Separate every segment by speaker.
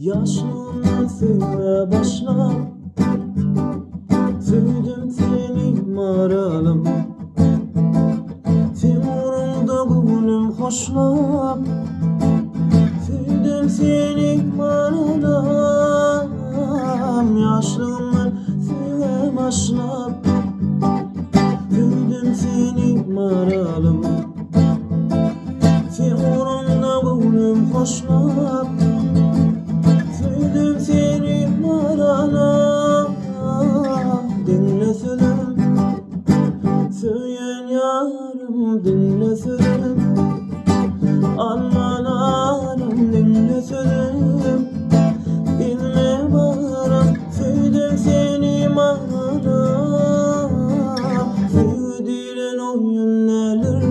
Speaker 1: Yaşlılığımdan söyle başla. Söydüm seni maralım, Timur'umda gönlüm hoşlap. Söydüm seni maralım, yaşlılığımdan söyle başla. Söydüm seni maralım, Timur'umda gönlüm hoşlap. Söyledim seni marana, dinle sözüm. Söyleyen yarım, dinle sözüm. Anlanarım, dinle sözüm. Bilme varam, söyledim seni marana. Söylediğin oyun neler?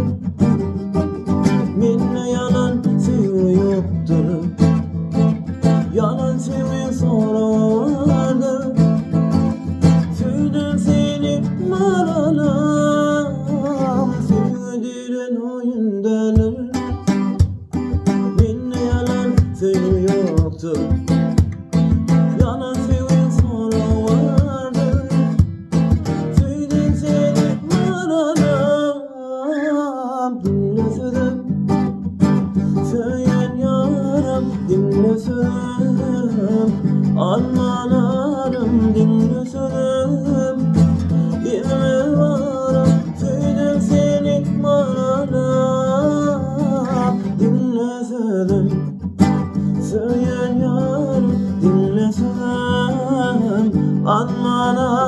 Speaker 1: Benimle yalan söylüyordur. Yalan sevmek sorardı. Söyledim seni maralam, söylediğin oyundalar. Benimle yalan söylüyordu. Yalan sevmek sorardı. Söyledim seni maralam, dinle sözüm. Söyleyen yaram, dinle sözüm. Anlanarım, dinle sözüm. Bilme varam, söyledim seni marana. Dinle sözüm. Söyleyen yaram, dinle sözüm. Anlanarım.